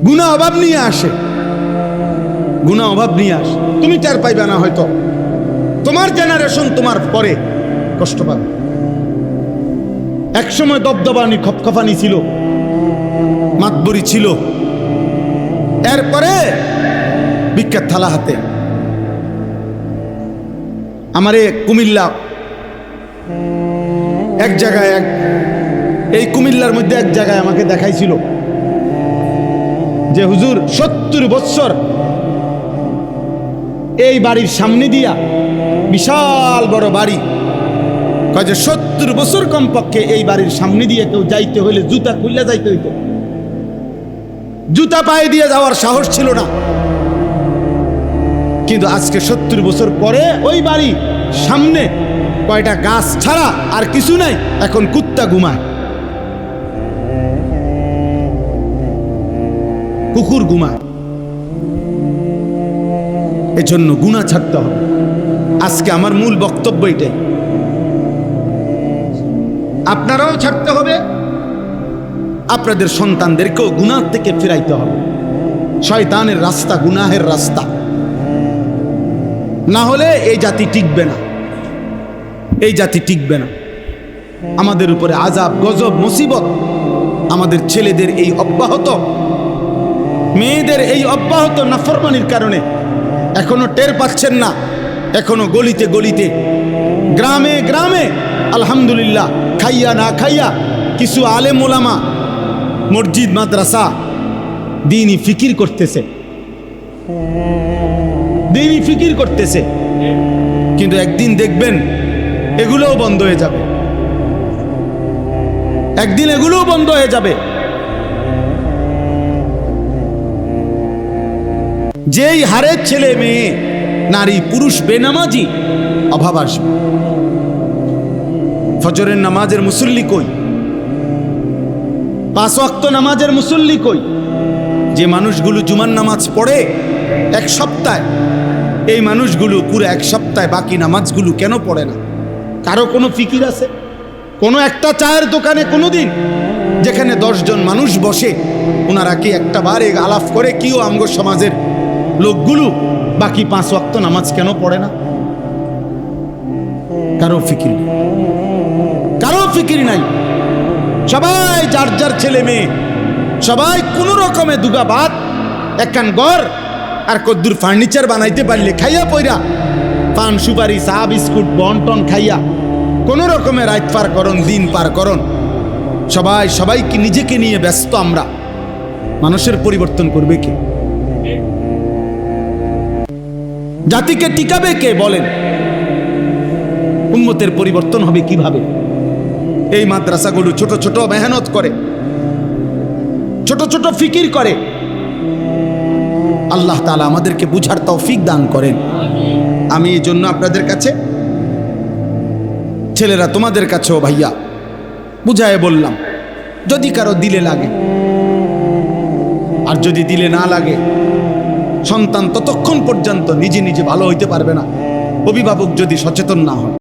গুনাহ অভাব নিয়ে আসে, গুনাহ অভাব নিয়ে আসে। তুমি টের পাইবে না, হয়তো তোমার জেনারেশন তোমার পরে কষ্ট পাবে। একসময় দবদবানি খপখপানি ছিল, মাতবরি ছিল, এরপরে বিখ্যাত থালা হাতে। আমারে কুমিল্লা এক জায়গায়, এই কুমিল্লার মধ্যে এক জায়গায় আমাকে দেখাইছিল যে হুজুর 70 বছর এই বাড়ির সামনে দিয়া, বিশাল বড় বাড়ি, কয় যে 70 বছর কমপক্ষে এই বাড়ির সামনে দিয়ে কেউ যাইতে হইলে জুতা খুলে যাইতে হইতো, জুতা পায়ে দিয়ে যাওয়ার সাহস ছিল না। কিন্তু আজকে 70 বছর পরে ওই বাড়ি সামনে কয়টা গাছ ছাড়া আর কিছু নাই, এখন কুত্তা ঘুমায়, কুকুর ঘুমায়। এজন্য গুনাহ ছাড়তে হবে। আজকে আমার মূল বক্তব্য এটাই, আপনারাও ছাড়তে হবে, আপনাদের সন্তানদেরকেও গুনাহ থেকে ফিরাইতে হবে। শয়তানের রাস্তা গুনাহের রাস্তা, না হলে এই জাতি টিকবে না, এই জাতি টিকবে না। আমাদের উপরে আযাব গজব মুসিবত, আমাদের ছেলেদের এই অব্যাহত, মেয়েদের এই অব্যাহত নাফরমানির কারণে এখনো টের পাচ্ছেন না। এখনো গলিতে গলিতে, গ্রামে গ্রামে আলহামদুলিল্লাহ খাইয়া না খাইয়া কিছু আলেম ওলামা মসজিদ মাদ্রাসা দ্বীনি ফিকির করতেছে, দ্বীনি ফিকির করতেছে। কিন্তু একদিন দেখবেন এগুলোও বন্ধ হয়ে যাবে, একদিন এগুলোও বন্ধ হয়ে যাবে। যেই হারে ছেলে মেয়ে নারী পুরুষ বেনামাজি, অভাব আসবে। ফজরের নামাজের মুসল্লি কই? 5 ওয়াক্ত নামাজের মুসল্লি কই? যে মানুষগুলো জুমার নামাজ পড়ে এক সপ্তাহে, এই মানুষগুলো পুরো এক সপ্তাহে বাকি নামাজগুলো কেন পড়ে না? কারো কোনো ফিকির আছে? কোনো একটা চায়ের দোকানে কোনোদিন যেখানে 10 জন মানুষ বসে, ওনারা কি একটা বারে আলাপ করে কিও আমগো সমাজের লোকগুলো বাকি 5 ওয়াক্ত নামাজ কেন পড়ে না? কারো ফিকির নেই, কারো ফিকির নাই। সবাই যার যার ছেলে মেয়ে, সবাই কোন রকমে দুগা ভাত, একখান ঘর আর কদ্দুর ফার্নিচার বানাইতে পারলে খাইয়া পইরা, পান সুপারি চা বিস্কুট বন্টন খাইয়া কোন রকমে রাত পার করন, দিন পার করন। সবাই সবাইকে নিজেকে নিয়ে ব্যস্ত। আমরা মানুষের পরিবর্তন করবে কে? জাতিকে টিকাবে কে? বলেন। উম্মতের পরিবর্তন হবে কিভাবে? এই মাদ্রাসাগুলো ছোট ছোট মেহনত করে, ছোট ছোট ফিকির করে। আল্লাহ তাআলা আমাদেরকে বুঝার তৌফিক দান করেন। আমি এই জন্য আপনাদের কাছে, ছেলেরা তোমাদের কাছেও ভাইয়া বুঝায় বললাম, যদি কারো দিলে লাগে, আর যদি দিলে না লাগে, সন্তান ততক্ষণ পর্যন্ত নিজে নিজে ভালো হইতে পারবে না, অভিভাবক যদি সচেতন না হয়।